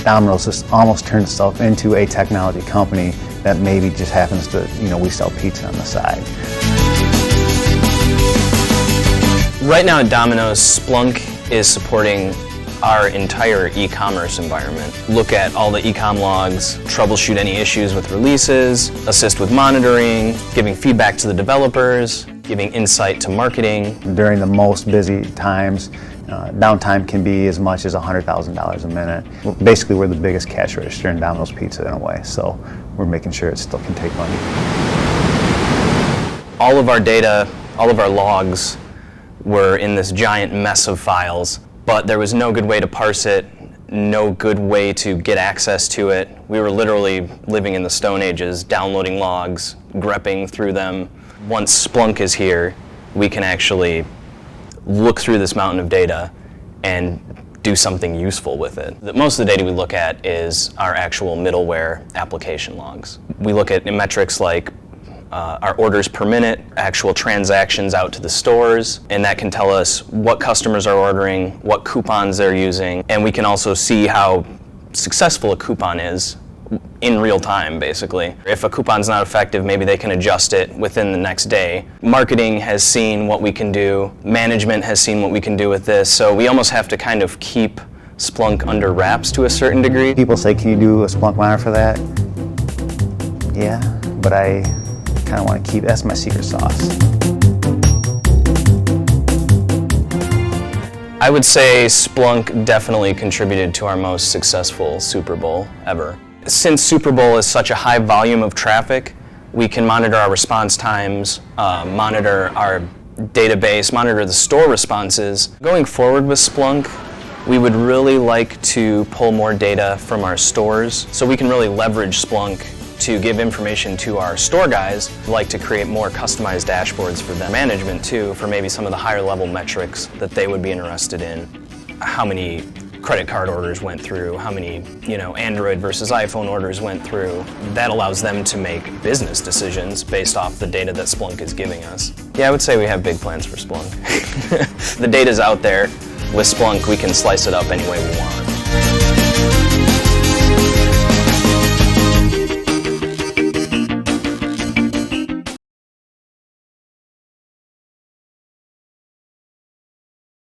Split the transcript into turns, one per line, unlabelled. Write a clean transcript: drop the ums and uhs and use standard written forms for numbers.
Domino's has almost turned itself into a technology company that maybe just happens to, we sell pizza on the side.
Right now at Domino's, Splunk is supporting our entire e-commerce environment. Look at all the e-com logs, troubleshoot any issues with releases, assist with monitoring, giving feedback to the developers, giving insight to marketing.
During the most busy times, downtime can be as much as $100,000 a minute. Basically, we're the biggest cash register in Domino's Pizza in a way, so we're making sure it still can take money.
All of our data, all of our logs were in this giant mess of files, but there was no good way to parse it, no good way to get access to it. We were literally living in the Stone Ages, downloading logs, grepping through them. Once Splunk is here, we can actually look through this mountain of data and do something useful with it. Most of the data we look at is our actual middleware application logs. We look at metrics like our orders per minute, actual transactions out to the stores, and that can tell us what customers are ordering, what coupons they're using, and we can also see how successful a coupon is in real time, basically. If a coupon's not effective, maybe they can adjust it within the next day. Marketing has seen what we can do, management has seen what we can do with this, so we almost have to kind of keep Splunk under wraps to a certain degree.
People say, can you do a Splunk monitor for that? Yeah, but I kind of want to keep, that's my secret sauce.
I would say Splunk definitely contributed to our most successful Super Bowl ever. Since Super Bowl is such a high volume of traffic, we can monitor our response times, monitor our database, monitor the store responses. Going forward with Splunk, we would really like to pull more data from our stores so we can really leverage Splunk to give information to our store guys. We'd like to create more customized dashboards for their management too, for maybe some of the higher level metrics that they would be interested in. How many credit card orders went through, how many Android versus iPhone orders went through. That allows them to make business decisions based off the data that Splunk is giving us. Yeah, I would say we have big plans for Splunk. The data's out there. With Splunk, we can slice it up any way we want.